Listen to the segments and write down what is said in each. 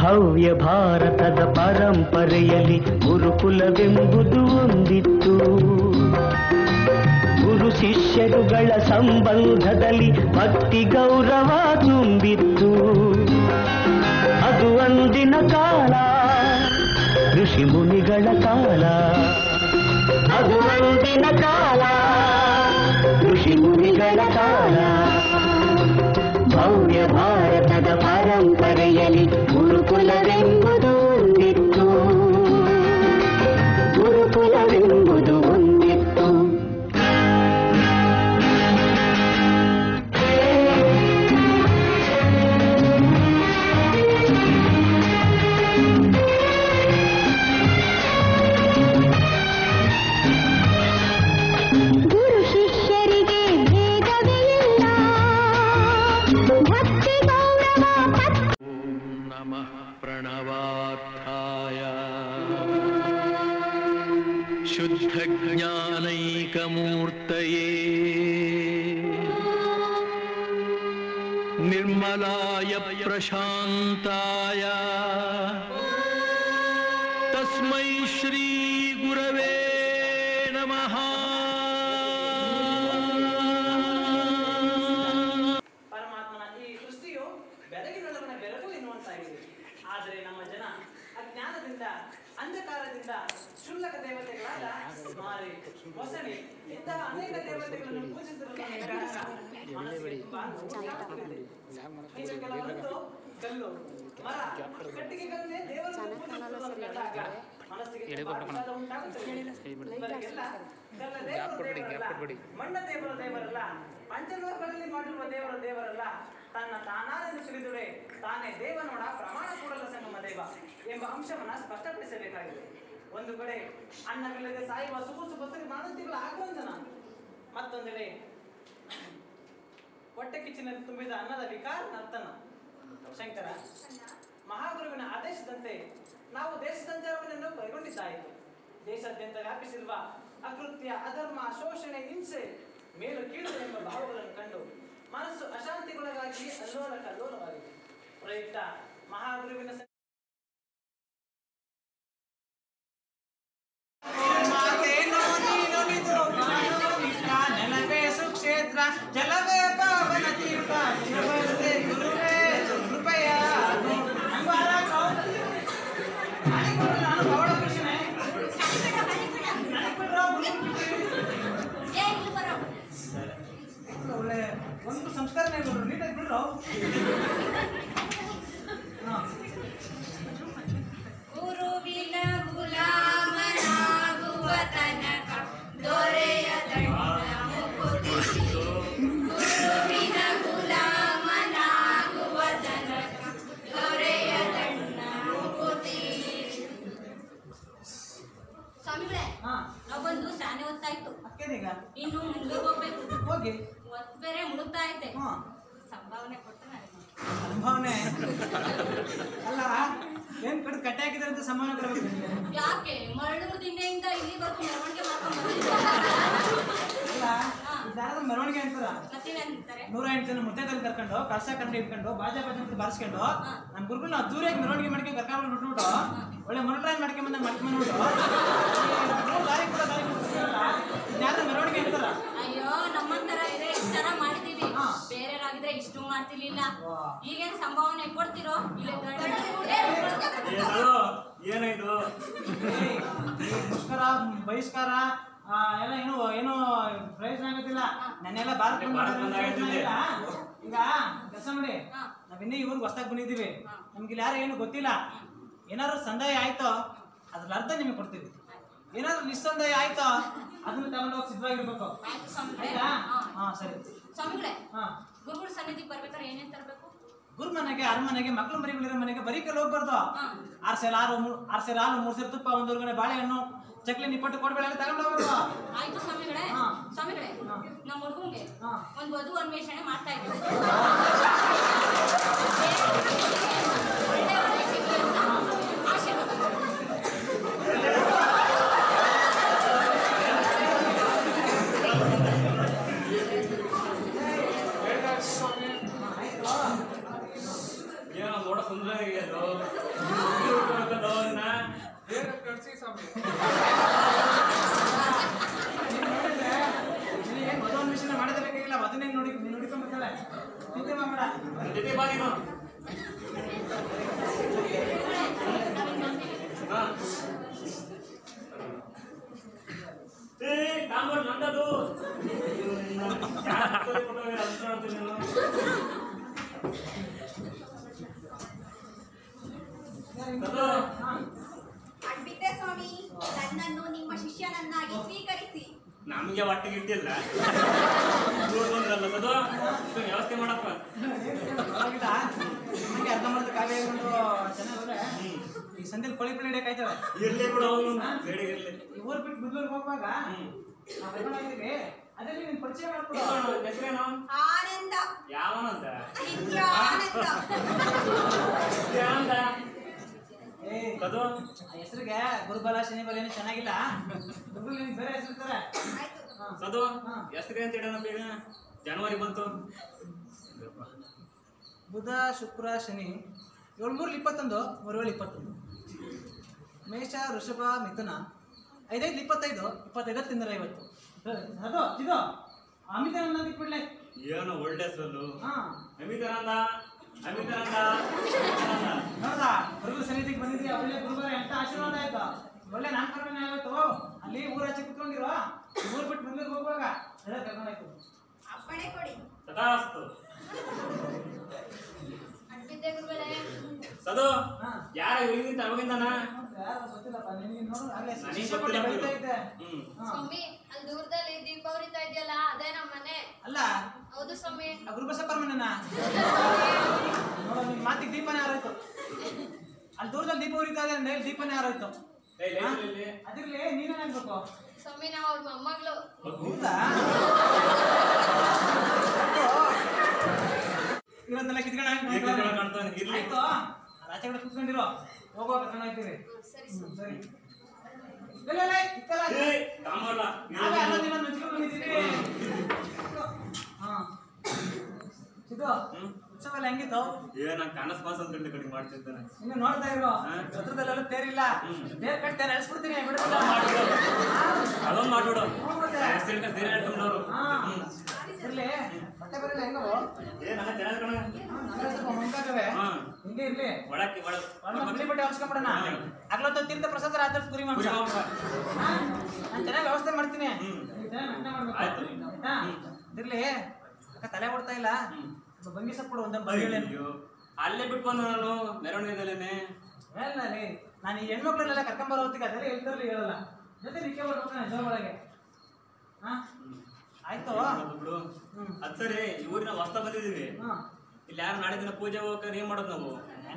ಭವ್ಯ ಭಾರತದ ಪರಂಪರೆಯಲ್ಲಿ ಗುರುಕುಲವೆಂಬುದು ಒಂದಿತ್ತು. ಗುರು ಶಿಷ್ಯರುಗಳ ಸಂಬಂಧದಲ್ಲಿ ಭಕ್ತಿ ಗೌರವ ತುಂಬಿತ್ತು. ಅದು ಅಂದಿನ ಕಾಲ, ಋಷಿ ಮುನಿಗಳ ಕಾಲ. ಅದು ಅಂದಿನ ಕಾಲ, ಋಷಿ ಮುನಿಗಳ ಕಾಲ. ಭವ್ಯ ಭಾರತದ ಪರಂಪರೆಯಲ್ಲಿ ಗುರುಕುಲವೆಂಬುದು ಒಂದಿತ್ತು. ಗುರುಕುಲವೆಂಬುದು ಒಂದಿತ್ತು. शुद्धज्ञानैकमूर्तये निर्मलाय प्रशान्ताय तस्मै श्री गुरवे नमः. ಪರಮಾತ್ಮನ ಈ ಸೃಷ್ಟಿಯು ಬೆಳಗಿನೊಳಗಿನ ಬೆಳಕು ಎನ್ನುವಂತಾಗಿದೆ. ಆದರೆ ನಮ್ಮ ಜನ ಅಜ್ಞಾನದಿಂದ, ಅಂಧಕಾರದಿಂದ ಕ್ಷುಲ್ಲಕ ದೇವತೆಗಳಾದ ಮಾರಿ, ಮೊಸಳೆ ಇಂತಹ ಅನೇಕ ದೇವತೆಗಳನ್ನು ಪೂಜಿಸಿರುವುದನ್ನು ಕಲ್ಲು, ಮರ, ಕಟ್ಟಿಗೆಗಳನ್ನೇ ದೇವರನ್ನು ಪೂಜಿಸುವುದನ್ನು ಕಂಡಾಗ ಮನಸ್ಸಿಗೆ ಉಂಟಾಗುತ್ತದೆ. ಇವರಿಗೆಲ್ಲ ಮಣ್ಣ ದೇವರ ದೇವರಲ್ಲ, ಪಂಚಲೋಕಗಳಲ್ಲಿ ಮಾಡಿರುವ ದೇವರ ದೇವರಲ್ಲ, ತನ್ನ ತಾನಾರೆಂದು ತಿಳಿದುಡೆ ತಾನೇ ದೇವನೋಡ ಪ್ರಮಾಣ ಕೂಡಲ ಸಂಗಮ ದೇವ ಎಂಬ ಅಂಶವನ್ನ ಸ್ಪಷ್ಟಪಡಿಸಬೇಕಾಗಿದೆ. ಒಂದು ಕಡೆ ಅನ್ನವಿಲ್ಲದೆ ಸಾಯುವ ಸುಗುಸು ಬಸರಿ ಮಾನಸಿಗಳ ಆಕ್ರಂದನ, ಮತ್ತೊಂದೆಡೆ ಹೊಟ್ಟೆ ಕಿಚ್ಚಿನ ತುಂಬಿದ ಅನ್ನದ ವಿಕಾರ ನರ್ತನ. ಶಂಕರ ಮಹಾಗುರುವಿನ ಆದೇಶದಂತೆ ನಾವು ದೇಶ ಸಂಚಾರವನ್ನು ಕೈಗೊಂಡಿದ್ದಾಯಿತು. ದೇಶಾದ್ಯಂತ ವ್ಯಾಪಿಸಿರುವ ಅಕೃತ್ಯ, ಅಧರ್ಮ, ಶೋಷಣೆ, ಹಿಂಸೆ, ಮೇಲು ಕೀಳು ಎಂಬ ಭಾವಗಳನ್ನು ಕಂಡು ಮನಸ್ಸು ಅಶಾಂತಿಗೊಳಗಾಗಿ ಅಲ್ಲೋಲ ಕಲ್ಲೋಲವಾಗಿದೆ. ಪ್ರಯುಕ್ತ ಮಹಾಗುರುವಿನ ನೆಲವೇ ಸುಕ್ಷೇತ್ರ, ಜಲವೇ ಪಾವನ ತೀರ್ಥ, ಗುರುವೇ ಕೃಪೆಯ ಒಳ್ಳೆ ಒಂದು ಸಂಸ್ಕಾರನೇ ನೀಟಾಗಿ ಬಿಡ್ರು. ಗುರುವಿನ ಗುಲಾಮನಾಗುವ ತನಕ ದೊರೆಯ ಗುರುವಿನ ಗುಲಾಮನಾಗುವ ತನಕ ದೊರೆಯ ದಣ್ಣ ಮುಕುತಿ. ಸ್ವಾಮಿಗಳೇ, ನಾವು ಬಂದು ಶಾನೆ ಹೊತ್ತಾಯ್ತು. ಇನ್ನು ಮುಂದೆ ಹೋಗ್ಬೇಕು. ಹೋಗಿ ಹೊತ್ತು ಬೇರೆ ಮುಳುಗ್ತಾ ಐತೆ. ಸಂಭಾವನೆ ಕೊಡ್ತಾನೆ. ಸಂಭಾವನೆ ಅಲ್ಲ, ಏನ್ ಕಡೆ ಕಟ್ಟೆ ಹಾಕಿದ್ರೆ ಅಂತ ಸಂಭಾವನೆ ಕೊಡಬೇಕು. ಯಾಕೆ ಮರಳೂರು ದಿಂಡೆಯಿಂದ ಇಲ್ಲಿವರೆಗೂ ಮೆರವಣಿಗೆ ಮಾಡ್ಕೊಂಡು ಮೆರವಣಿಗೆ ಅಂತಾರ. 108 ಜನ ಮುದ್ದೆದಲ್ಲಿ ಕರ್ಕೊಂಡು ಕಳಸ ಕಂಡು ಇಟ್ಕೊಂಡು ಬಾಜಾ ಬಾಜಾ ಬಾರಿಸ್ಕೊಂಡು ನಮ್ಮ ಗುರುಗಳು ನಾವು ದೂರಾಗಿ ಮೆರವಣಿಗೆ ಮಾಡ್ಕೊಂಡು ಕರ್ಕೊಂಡು ಬಿಟ್ಬಿಟ್ಟು ಒಳ್ಳೆ ಮರಳಾಗಿ ಮಾಡ್ಕೊಂಡ್ ಮಾಡ್ಕೊಂಡ್ಬಿಟ್ಟು ದಾರಿ ಕೂಡ ಯಾರು ಮೆರವಣಿಗೆ ಅಂತಾರ. ಅಯ್ಯೋ, ನಮ್ಮಂತರ ಇದ್ರೆ ಇಷ್ಟ ತರ ಮಾಡಿದೀವಿ, ಬೇರೆಯವರಾಗಿದ್ರೆ ಇಷ್ಟು ಮಾಡ್ತಿರ್ಲಿಲ್ಲ. ಈಗೇನ್ ಸಂಭಾವನೆ ಕೊಡ್ತಿರೋ? ಏನಾಯ್ತು ಮುಷ್ಕರ ಬಹಿಷ್ಕಾರ ಎಲ್ಲ ಏನು ಪ್ರಯೋಜನ ಆಗೋದಿಲ್ಲ. ನನ್ನೆಲ್ಲ ಭಾರತ ಈಗ ಕೆಲಸ ಮಾಡಿ ನಾವಿನ್ನೂ ಇವ್ರಿಗೆ ಹೊಸದಾಗಿ ಬಂದಿದ್ದೀವಿ. ನಮ್ಗೆ ಇಲ್ಲಿ ಯಾರು ಏನು ಗೊತ್ತಿಲ್ಲ. ಏನಾದ್ರು ಸಂದಾಯ ಆಯ್ತೋ ಅದ್ರ ಅರ್ಧ ನಿಮಗೆ ಕೊಡ್ತೀವಿ. ಏನಾದ್ರು ನಿಸ್ಸಂದಾಯ ಆಯ್ತೋ ಅದನ್ನ ತಗೊಂಡೋಗಿ ಸಿದ್ಧವಾಗಿರ್ಬೇಕು. ಆಯ್ತಾ? ಹಾ ಸರಿ. ಸ್ವಾಮಿಗಳೇ, ಗುರುಗಳ ಸನ್ನಿಧಿಗೆ ಬರ್ಬೇಕಾದ್ರೆ ಏನೇನ್ ತರಬೇಕು? ಗುರು ಮನೆಗೆ, ಅರಮನೆಗೆ, ಮಕ್ಳು ಮರಿಗಳಿರೋ ಮನೆಗೆ ಬರೀ ಕಲ್ ಹೋಗ್ಬಾರ್ದು. 6 ಸೇರು ಹಾಲು, 3 ಸೇರು ತುಪ್ಪ, 1 ಹೊರಗಡೆ ಬಾಳೆಹಣ್ಣು, ಚಕ್ಲಿ, ನಿಪ್ಪಟ್ಟು, ಕೊಡಬೇಳೆ ತಗೊಂಡು ಹೋಗ್ಬೇಕು. ಆಯ್ತು ಸ್ವಾಮಿಗಳೇ. ಸ್ವಾಮಿಗಳೇ, ನಮ್ಮ ಹುಡುಗಂಗೆ ಒಂದು ವಧು ಅನ್ವೇಷಣೆ ಮಾಡ್ತಾ ಇದ್ದೀವಿ. ಸುಂದರನಿಗೆ ಅದು ಬೇಗ ಕಳ್ಸಿ ಸ್ವಾಮಿ. ನೀನೇನ್ ಮದುವೆ ಮಿಷನ್ ಮಾಡೋದೇ ಬೇಕಾಗಿಲ್ಲ, ಅದನ್ನೇ ನೋಡಿಕೊಂಡ್ಬಿಡ್ತಾಳೆ. ನಿದ್ದೆ ಮಾಡ ಜೊತೆ ಬಾ ನೀನು. ಕಾಂಬೋಡ್ ನಂದದು ಅಡ್ಬಿದ್ದೆ ಸ್ವಾಮಿ, ನನ್ನನ್ನು ನಿಮ್ಮ ಶಿಷ್ಯನನ್ನಾಗಿ ಸ್ವೀಕರಿಸಿ. ನಮ್ಗೆ ಒಟ್ಟಿಗೆ ಇಟ್ಟಿಲ್ಲ ಬಂದ್ರಲ್ಲ ಅದು ವ್ಯವಸ್ಥೆ ಮಾಡಪ್ಪ. ನಮಗೆ ಅರ್ಧ ಮಾಡಿದ ಕಾವ್ಯ ಚೆನ್ನಾಗಿ ಈ ಸಂದೇಲಿ ಕೊಳಿ ಪಳಿ ಹಿಡಿಯಕಾಯ್ತವೆ. ಇರ್ಲಿ ಬಿಡು ಇರ್ಲಿ. ಈ ಊರ್ ಬಿಟ್ಟು ಬೆಂಗಳೂರಿಗೆ ಹೋಗುವಾಗ ನಾವು ಕರ್ಕೊಂಡೋಗಿದ್ದೀವಿ. ಅದರಲ್ಲಿ ನೀನು ಪರಿಚಯ ಮಾಡ್ಕೊಡು. ಹೆಸರೇನು? ಆನಂದ. ಯಾವನಂತ? ನಿತ್ಯಾನಂದ. ಕದು ಹೆಸರಿಗೆ ಗುರುಬಲ ಶನಿಬಲ ಏನು ಚೆನ್ನಾಗಿಲ್ಲ. ಬೇರೆ ಹೆಸರು ಇರ್ತಾರೆ. ಸದು ಹೆಸರು ಅಂತ ಇಡೋಣ ಬೇಗ. ಜನವರಿ ಬಂತು. ಬುಧ ಶುಕ್ರ ಶನಿ 7-3-21 3-7-21. ಮೇಷ ವೃಷಭ ಮಿಥುನ 5-5-25 25-50. ಅದು ಇದು ಅಮಿತಾನಂದ ಬಿಟ್ಬಿಡ್ಲೆ. ಏನು ಒಳ್ಳೆ ಹೆಸರಲ್ಲು. ಅಮಿತಾನಂದ ನೋಡ್ದಾ ಗುರುಗಳ ಸನ್ನಿಧಿಗೆ ಬಂದಿದ್ದೀವಿ. ಒಳ್ಳೆ ಗುರುಗಳ ಎಂತ ಆಶೀರ್ವಾದ ಆಯ್ತು. ಒಳ್ಳೆ ನಾಮಕರಣ ಆಯ್ತು. ಅಲ್ಲಿ ಊರಾಚೆ ಕುತ್ಕೊಂಡಿರೋ ಊರ್ ಬಿಟ್ಟು ಬೆಂಗಳೂರಿಗೆ ಹೋಗುವಾಗ ಎಲ್ಲ ಕರ್ಕೊಂಡಾಯ್ತು. ಅಪ್ಪಣೆ ಕೊಡಿ. ತಥಾಸ್ತು. ಅಡ್ಬಿದ್ದೆ ಗುರುಗಳೇ. ಸದು ಯಾರ ಇಲ್ಲಿಂದ ಅವಾಗಿಂದನ ಯಾರು ಗೊತ್ತಿಲ್ಲಪ್ಪ ನಿನಗೆ. ನೋಡು ಹಾಗೆ ನನಗೆ ಶಿಷ್ಯ ಕೊಟ್ಟು ಬೆಳೀತಾ ಇದ್ದೆ. ಸ್ವಾಮಿ, ಅಲ್ಲಿ ದೂರದಲ್ಲಿ ದೀಪ ಉರಿತಾ ಇದೆಯಲ್ಲ, ಅದೇ ನಮ್ಮ ಮನೆ. ಅಲ್ಲ ಹೌದು ಸ್ವಾಮಿ. ಆ ಗುರುಬಸಪ್ಪರ ಮನೆನಾ? ನೋಡು ನಿನ್ ಮಾತಿಗೆ ದೀಪನೇ ಹಾರೋಯ್ತು. ಅಲ್ಲಿ ದೂರದಲ್ಲಿ ದೀಪ ಉರಿತಾ ಇದೆ ಅಂದ್ರೆ ದೀಪನೇ ಹಾರೋಯ್ತು. ಅದಿರ್ಲಿ ನೀನೇ ಅನ್ಬೇಕು ಸ್ವಾಮಿ, ನಾವು ಅವ್ರ ಮೊಮ್ಮಗಳು. ಹೌದಾ? ಇವತ್ತೆಲ್ಲ ಕಿತ್ಕೊಂಡು ಆಯ್ತು. ಆಚೆ ಕಡೆ ಕುತ್ಕೊಂಡಿರೋ ಹೋಗುವಾಗ ಕರ್ಕೊಂಡು ಹೋಗ್ತೀವಿ. ಸರಿ ಸರಿ ನಾವೇ ಅಲ್ಲ ದಿನ ಮೆಚ್ಕೊಂಡು ಬಂದಿದ್ದೀವಿ. ಇದು ಉತ್ಸವ ಎಲ್ಲ ಹೆಂಗಿತ್ತು? ನಾನು ಕನಸು ಮಾಸ ಅಂತ ಕಡಿಮೆ ಮಾಡ್ತಿದ್ದೇನೆ. ಇನ್ನು ನೋಡ್ತಾ ಇರೋ ಹತ್ರದಲ್ಲೆಲ್ಲ ತೇರಿಲ್ಲ. ತೇರ್ ಕಟ್ಟಿ ತೇರ್ ಎಳ್ಸ್ಬಿಡ್ತೀನಿ. ಅದೊಂದು ಮಾಡ್ಬಿಡು. ತೇರ್ ಹೇಳ್ಕೊಂಡವ್ರು ಇರ್ಲಿ ಬಟ್ಟೆ ಬರಲ್ಲ ಹೆಂಗೋ ನನ್ನ ಚೆನ್ನಾಗಿ ಕಣ ಸ್ವಲ್ಪ ಮುಂಕಾಗವೆ ಹಿಂಗೆ ಇರ್ಲಿ. ಒಳಕ್ಕೆ ಬಿಳಿ ಬಟ್ಟೆ ಹೊಲ್ಸ್ಕೊಂಡ್ಬಿಡೋಣ. ಆಗ್ಲೊತ್ತು ತೀರ್ಥ ಪ್ರಸಾದ ರಾತ್ರಿ ಕುರಿ ಮಾಂಸ ನಾನು ಚೆನ್ನಾಗಿ ವ್ಯವಸ್ಥೆ ಮಾಡ್ತೀನಿ. ಇರ್ಲಿ ಅಕ್ಕ ತಲೆ ಓಡ್ತಾ ಇಲ್ಲ. ಬಂಗಿ ಸಪ್ಪಿಡು ಒಂದ ಬಂಗಿ. ಅಲ್ಲೇ ಬಿಟ್ಕೊಂಡು ನಾನು ಮೆರವಣಿಗೆದಲ್ಲೇನೆ ಹೇಳಿ ನಾನು ಈ ಹೆಣ್ಮಕ್ಳನ್ನೆಲ್ಲ ಕರ್ಕೊಂಬರೋ ಹೊತ್ತಿಗೆ ಅದೆಲ್ಲ ಇಲ್ದಿರ್ಲಿ ಹೇಳಲ್ಲ. ಜೊತೆ ನಿಕ್ಕೆ ಬರ್ಬೇಕು ಜೋಳ ಒಳಗೆ. ಆಯ್ತು ಬಿಡು. ಅದ್ ಸರಿ ಈ ಊರಿನ ಹೊಸ ಬಂದಿದೀವಿ. ಇಲ್ಲಿ ಯಾರು ನಾಳೆ ದಿನ ಪೂಜೆ ಹೋಗ್ತಾರೆ ಏನ್ ಮಾಡೋದು ನಾವು?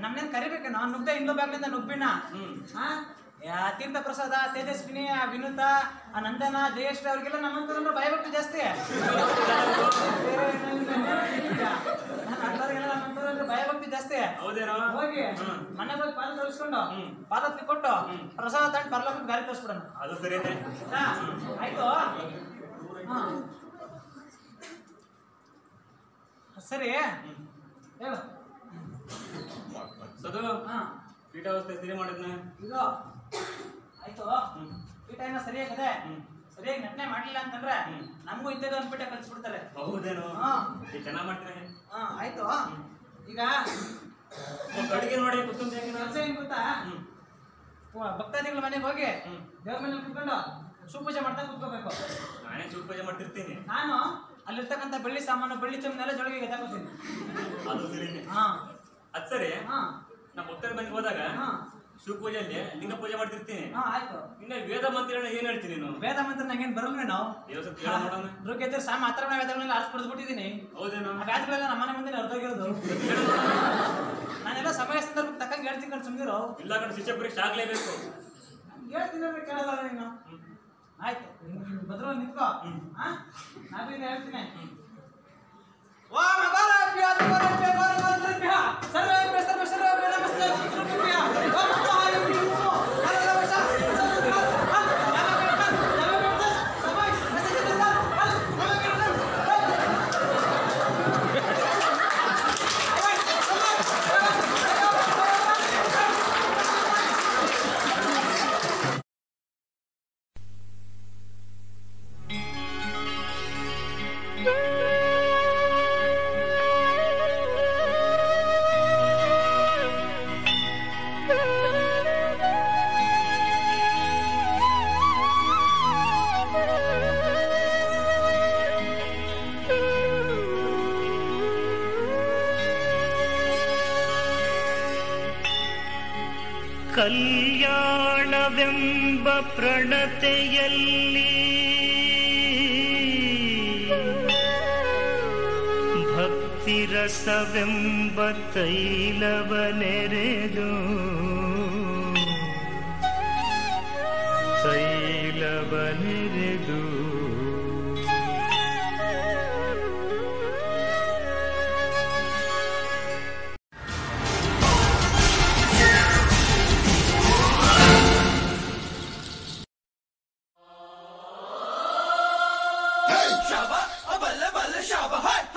ನಮ್ನೇನ್ ಕರಿಬೇಕು. ನಾವು ನುಗ್ದೆ ಇನ್ನೂ ಬ್ಯಾಗ್ಲಿಂದ ನುಗ್ಬಿನ ತೀರ್ಥ ಪ್ರಸಾದ ತೇಜಸ್ವಿನಿ ವಿನುತ ನಂದನ ಜಯಶ್ರೀ ಅವ್ರಿಗೆಲ್ಲ ನಮ್ಮಂತಂದ್ರೆ ಭಯಭಕ್ತಿ ಜಾಸ್ತಿ. ನಮ್ಮಂತಂದ್ರೆ ಭಯಭಕ್ತಿ ಜಾಸ್ತಿ. ಹೌದೇನೋ? ಹೋಗಿ ಮನೆ ಬಂದು ಪಾದ ತೋರಿಸ್ಕೊಂಡು ಪಾದಕ್ಕೆ ಕೊಟ್ಟು ಪ್ರಸಾದ ತಂದು ಬರ್ಲಕ್ಕೆ ಗಾಡಿ ತೋರಿಸ್ಬಿಡೋಣ. ಅದು ಸರಿನೇ ಆಯ್ತು. ಸರಿ ಹೇಳು. ಸದು ಪೀಠ ವ್ಯವಸ್ಥೆ ಸರಿ ಮಾಡಿದ್ನ ಇದು ಆಯ್ತು. ಪೀಠ ಏನೋ ಸರಿಯಾಗಿದೆ. ಸರಿಯಾಗಿ ನಟನೆ ಮಾಡ್ಲಿಲ್ಲ ಅಂತಂದ್ರೆ ನಮಗೂ ಇದ್ದಾಗ ಒಂದು ಪೀಠ ಕಲ್ಸ್ಬಿಡ್ತಾರೆ. ಹೌದೇನು? ಚೆನ್ನಾಗ್ ಮಾಡ್ತೀನಿ. ಆಯ್ತು. ಈಗ ಅಡಿಗೆ ನೋಡಿ ಕುತ್ಕೊಂಡ್ ಕೆಲಸ ಏನ್ ಗೊತ್ತಾ? ಭಕ್ತಾದಿಗಳ ಮನೆಗೆ ಹೋಗಿ ದೇವ್ರ ಮನೇಲಿ ಕುತ್ಕೊಂಡು ಶಿವಪೂಜೆ ಮಾಡ್ತಾ ಕುತ್ಕೋಬೇಕು. ನಾನೇ ಶಿವ ಪೂಜೆ ಮಾಡ್ತಿರ್ತೀನಿ. ನಾನು ಅಲ್ಲಿರ್ತಕ್ಕಂಥ ಬೆಳ್ಳಿ ಸಾಮಾನು ಬೆಳ್ಳಿ ಚಮ್ನೆಲ್ಲ ಜೊಳಗೆ ಎತ್ತಾಕೋತೀನಿ. ಅದು ಸರಿನೇ. ಅದ್ ಸರಿ ನಾ ಭಕ್ತರ ಮನೆಗೆ ಹೋದಾಗ ಶಿವ ಪೂಜೆಯಲ್ಲಿ ಲಿಂಗ ಪೂಜೆ ಮಾಡ್ತಿರ್ತೀನಿ. ಆಯ್ತು. ಇನ್ನ ವೇದ ಮಂತ್ರಗಳನ್ನ ಏನ್ ಹೇಳ್ತೀನಿ ನೀನು? ವೇದ ಮಂತ್ರ ನಂಗೇನ್ ಬರಲ್ವೇ? ನಾವು ಋಗ್ಯಜುರ್ ಸಾಮ ಅಥರ್ವಣ ವೇದಗಳನ್ನೆಲ್ಲ ಆರಿಸಿ ಬಿಡ್ಬಿಟ್ಟಿದ್ದೀನಿ. ಹೌದೇನೋ? ಆ ವೇದಗಳೆಲ್ಲ ನಮ್ಮನೆ ಮುಂದೆ ಅರ್ಧೋಗಿರೋದು. ನಾನೆಲ್ಲ ಸಮಯ ಸಂದರ್ಭಕ್ಕೆ ತಕ್ಕಂಗೆ ಹೇಳ್ತೀನಿ ಕಣ್ ಸುಮ್ದಿರೋ. ಇಲ್ಲ ಕಣ್ ಶಿಷ್ಯ ಪರೀಕ್ಷೆ ಆಗ್ಲೇಬೇಕು. ಹೇಳ್ತೀನಿ ಕೇಳಲ್ಲ ನೀನು. ಆಯ್ತು ಬದ್ರು ನಿಂತ್ಕೋ. ನಾವಿಂದ ಹೇಳ್ತೀನಿ. ಕಲ್ಯಾಣವೆಂಬ ಪ್ರಣತೆಯಲ್ಲಿ ಭಕ್ತಿರಸವೆಂಬ ತೈಲವನೆರೆದು Shabba, a balla balla shabba, hey!